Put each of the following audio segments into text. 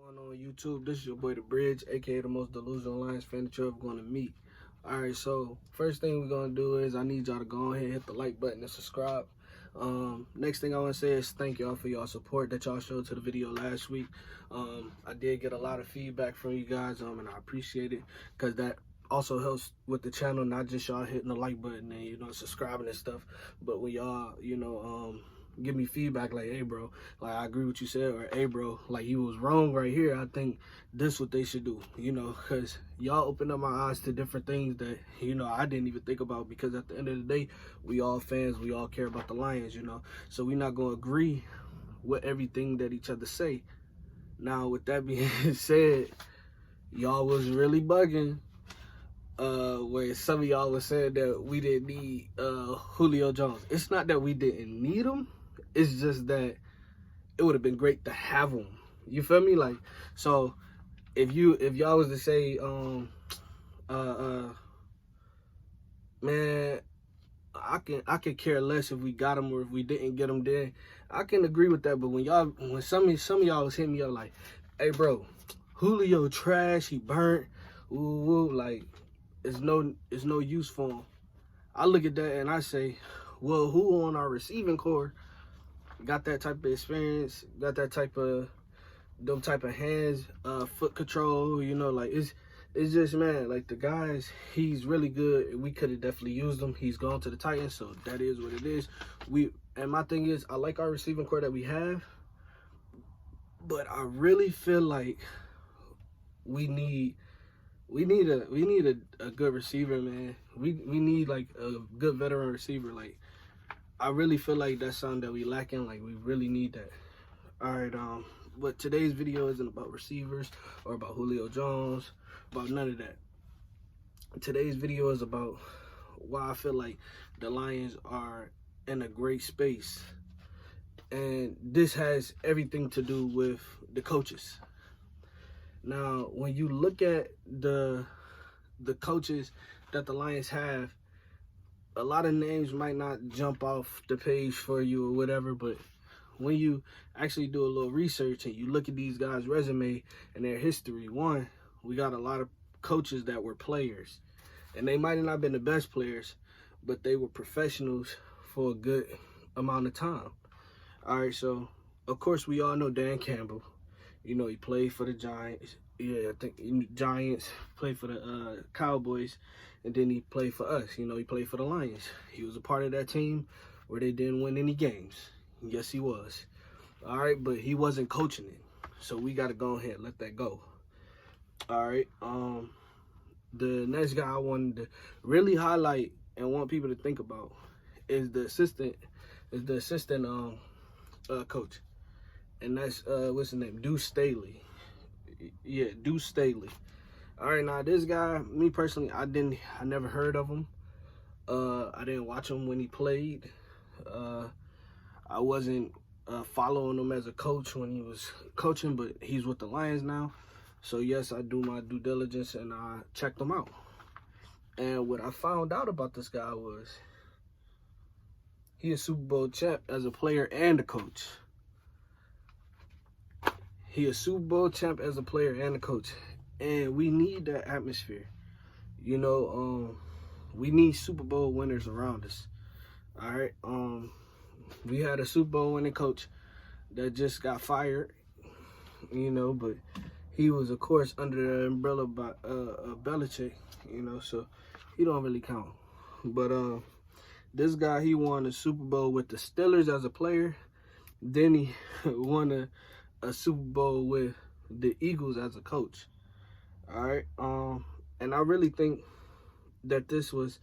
Going on YouTube? This is your boy The Bridge, aka the most delusional Lions fan that you're ever going to meet. Alright, so first thing we're going to do is I need y'all to go ahead and hit the like button and subscribe. Next thing I want to say is thank y'all for y'all support that y'all showed to the video last week. I did get a lot of feedback from you guys, and I appreciate it, because that also helps with the channel, not just y'all hitting the like button and subscribing and stuff, but when y'all give me feedback like, hey bro, like I agree with what you said, or hey bro, like you was wrong right here, I think this what they should do, because y'all open up my eyes to different things that I didn't even think about, because at the end of the day, we all fans, we all care about the Lions, so we not gonna agree with everything that each other say. Now with that being said, y'all was really bugging where some of y'all was saying that we didn't need Julio Jones. It's not that we didn't need him, it's just that it would have been great to have him. You feel me? Like, so if y'all was to say man, I could care less if we got him or if we didn't get him, then I can agree with that. But when some of y'all was hitting me up like, hey bro, Julio trash, he burnt, ooh, like it's no use for him. I look at that and I say, well, who on our receiving core got that type of experience, got that type of hands, foot control, like it's just, man, like the guys, he's really good. We could have definitely used him. He's gone to the Titans, so that is what it is. And my thing is, I like our receiving core that we have, but I really feel like we need a good receiver, man. We need like a good veteran receiver. Like, I really feel like that's something that we lacking. Like, we really need that. All right, but today's video isn't about receivers or about Julio Jones, about none of that. Today's video is about why I feel like the Lions are in a great space, and this has everything to do with the coaches. Now, when you look at the coaches that the Lions have, a lot of names might not jump off the page for you or whatever, but when you actually do a little research and you look at these guys' resume and their history, one, we got a lot of coaches that were players, and they might have not been the best players, but they were professionals for a good amount of time. All right, so of course we all know Dan Campbell. He played for the Giants. Yeah, I think Giants, played for the Cowboys, and then he played for us. He played for the Lions. He was a part of that team where they didn't win any games. Yes, he was. All right, but he wasn't coaching it, so we got to go ahead and let that go. All right, the next guy I wanted to really highlight and want people to think about is the assistant coach. And that's, what's his name? Deuce Staley. Yeah, Deuce Staley. All right, now this guy, me personally, I never heard of him. I didn't watch him when he played. I wasn't following him as a coach when he was coaching, but he's with the Lions now. So yes, I do my due diligence and I checked him out. And what I found out about this guy was he a Super Bowl champ as a player and a coach. He a Super Bowl champ as a player and a coach. And we need that atmosphere. We need Super Bowl winners around us. All right. We had a Super Bowl winning coach that just got fired, but he was, of course, under the umbrella by Belichick, so he don't really count. But this guy, he won a Super Bowl with the Steelers as a player. Then he won a Super Bowl with the Eagles as a coach. All right, and I really think that this was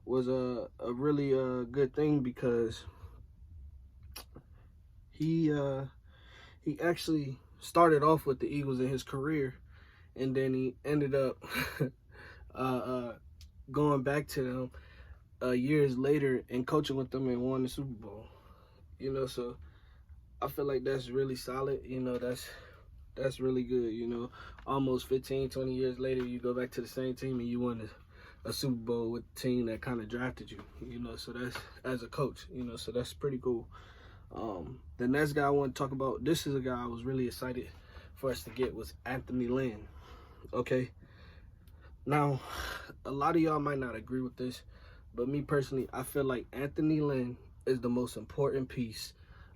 a really good thing, because he actually started off with the Eagles in his career, and then he ended up going back to them years later and coaching with them and won the Super Bowl. So I feel like that's really solid. That's really good. Almost 15, 20 years later, you go back to the same team and you won a Super Bowl with the team that kind of drafted you. So that's, as a coach, so that's pretty cool. The next guy I want to talk about, this is a guy I was really excited for us to get was Anthony Lynn. Okay. Now, a lot of y'all might not agree with this, but me personally, I feel like Anthony Lynn is the most important piece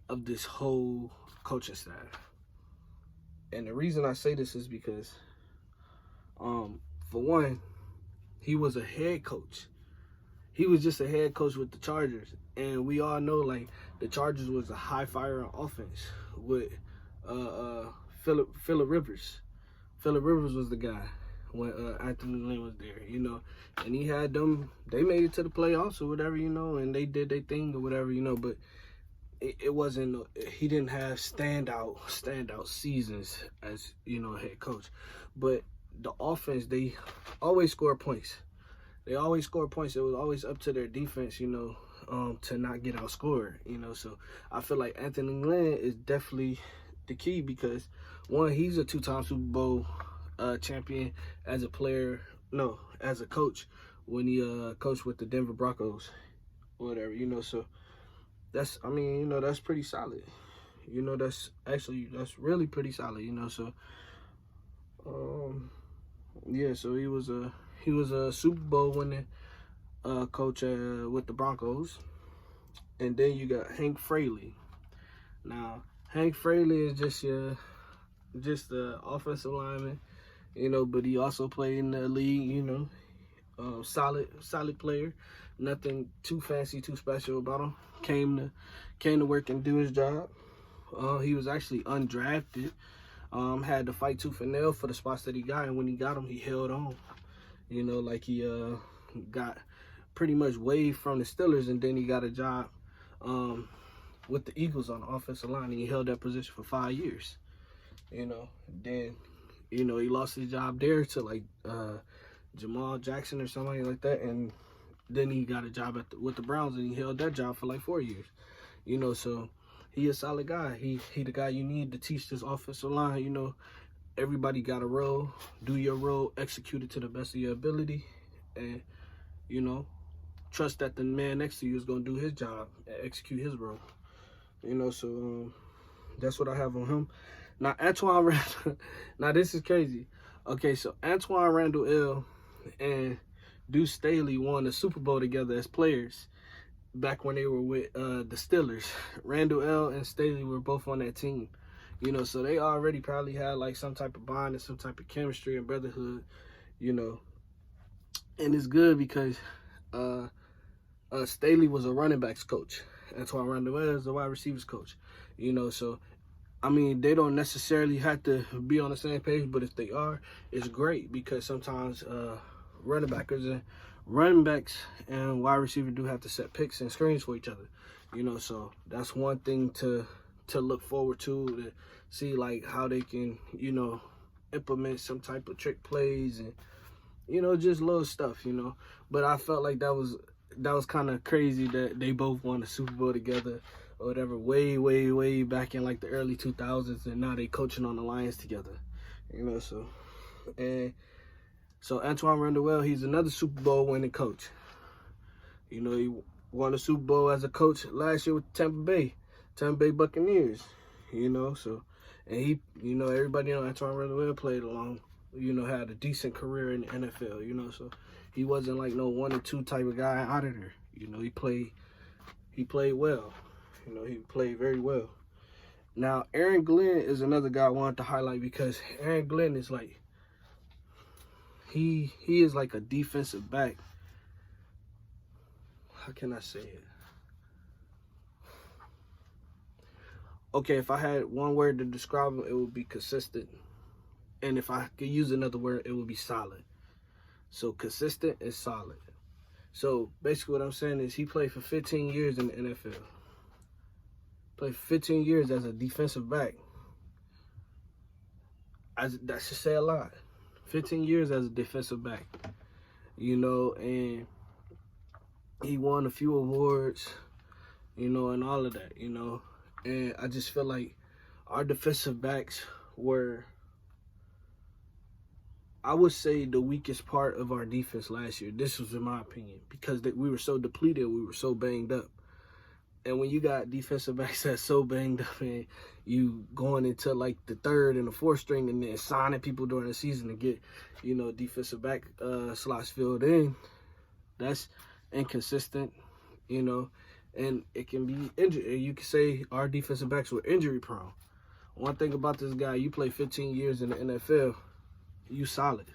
of this whole coaching staff. And the reason I say this is because, for one, he was a head coach. He was just a head coach with the Chargers. And we all know, like, the Chargers was a high-firing offense with Phillip Rivers. Phillip Rivers was the guy when Anthony Lynn was there, you know. And he had them, they made it to the playoffs or whatever, you know, and they did their thing or whatever, you know. But it wasn't, he didn't have standout seasons as, you know, head coach. But the offense, they always score points. They always score points. It was always up to their defense, you know, to not get outscored, you know. So I feel like Anthony Lynn is definitely the key because, one, he's a two-time Super Bowl champion as a player, no, as a coach when he coached with the Denver Broncos or whatever, you know. So that's, I mean, you know, that's pretty solid. You know, that's really pretty solid, you know. So, yeah, so he was a Super Bowl winning coach with the Broncos. And then you got Hank Fraley. Now, Hank Fraley is just the offensive lineman, you know, but he also played in the league, you know. Solid player. Nothing too fancy, too special about him. Came to work and do his job. He was actually undrafted. Had to fight tooth and nail for the spots that he got, and when he got them, he held on. You know, like he got pretty much waived from the Steelers, and then he got a job with the Eagles on the offensive line, and he held that position for 5 years. You know, then, you know, he lost his job there to like Jamal Jackson or somebody like that, and then he got a job with the Browns, and he held that job for like 4 years. You know, so he a solid guy. He the guy you need to teach this offensive line. You know, everybody got a role. Do your role, execute it to the best of your ability, and, you know, trust that the man next to you is going to do his job and execute his role. You know, so that's what I have on him. Now, Antoinette Randall, now this is crazy. Okay, so Antoinette Randall and Deuce Staley won the Super Bowl together as players back when they were with the Steelers. Randall L. and Staley were both on that team. You know, so they already probably had like some type of bond and some type of chemistry and brotherhood, you know. And it's good because Staley was a running backs coach. Antoinette Randall is a wide receivers coach. You know, so I mean, they don't necessarily have to be on the same page, but if they are, it's great because sometimes running backs and wide receiver do have to set picks and screens for each other. You know, so that's one thing to look forward to see like how they can, you know, implement some type of trick plays and, you know, just little stuff, you know. But I felt like that was kind of crazy that they both won the Super Bowl together or whatever, way back in like the early 2000s, and now they coaching on the Lions together, you know. So, and so Antoinette Randall, he's another Super Bowl winning coach. You know, he won the Super Bowl as a coach last year with Tampa Bay Buccaneers, you know. So, and he, you know, everybody know Antoinette Randall played along, you know, had a decent career in the NFL, you know. So he wasn't like no 1 or 2 type of guy out of there. You know, he played well. You know, he played very well. Now, Aaron Glenn is another guy I wanted to highlight because Aaron Glenn is like, he is like a defensive back. How can I say it? Okay, if I had one word to describe him, it would be consistent. And if I could use another word, it would be solid. So consistent and solid. So basically what I'm saying is he played for 15 years in the NFL. Played for 15 years as a defensive back. That should say a lot. 15 years as a defensive back. You know, and he won a few awards, you know, and all of that, you know. And I just feel like our defensive backs were, I would say, the weakest part of our defense last year. This was in my opinion, because we were so depleted, we were so banged up. And when you got defensive backs that's so banged up and you going into like the third and the fourth string and then signing people during the season to get, you know, defensive back slots filled in, that's inconsistent, you know, and it can be injured. You can say our defensive backs were injury prone. One thing about this guy, you play 15 years in the NFL, you solid.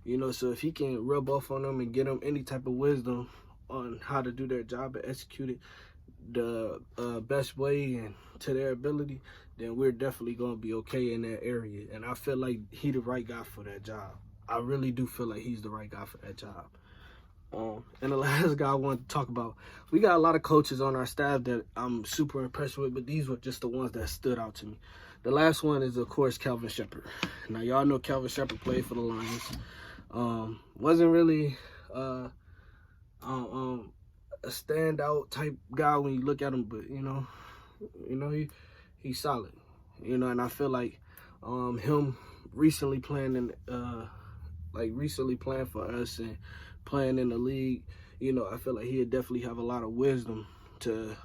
You know, so if he can rub off on them and get them any type of wisdom on how to do their job and execute it the best way and to their ability, then we're definitely going to be okay in that area. And I feel like he the right guy for that job. I really do feel like he's the right guy for that job. And the last guy I want to talk about, we got a lot of coaches on our staff that I'm super impressed with, but these were just the ones that stood out to me. The last one is, of course, Shepard. Now, y'all know Shepard played for the Lions. Wasn't really a standout type guy when you look at him, but you know he's solid. You know, and I feel like him recently playing for us and playing in the league, you know, I feel like he'd definitely have a lot of wisdom to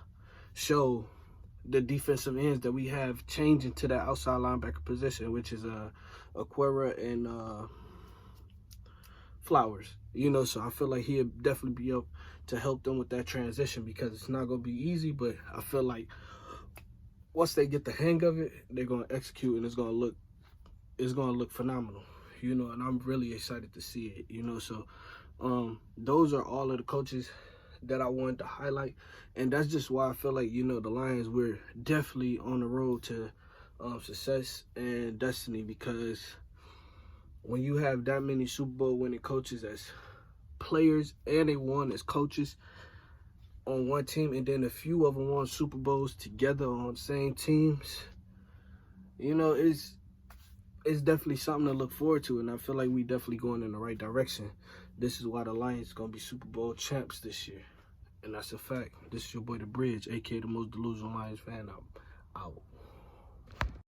show the defensive ends that we have changing to that outside linebacker position, which is Aquera and Flowers. You know, so I feel like he'd definitely be up to help them with that transition, because it's not going to be easy, but I feel like once they get the hang of it, they're going to execute and it's going to look phenomenal, you know, and I'm really excited to see it, you know. So those are all of the coaches that I wanted to highlight, and that's just why I feel like, you know, the Lions, we're definitely on the road to success and destiny, because when you have that many Super Bowl winning coaches as players and they won as coaches on one team, and then a few of them won Super Bowls together on the same teams, you know, it's definitely something to look forward to, and I feel like we definitely going in the right direction. This is why the Lions going to be Super Bowl champs this year, and that's a fact. This is your boy, The Bridge, a.k.a. the most delusional Lions fan out.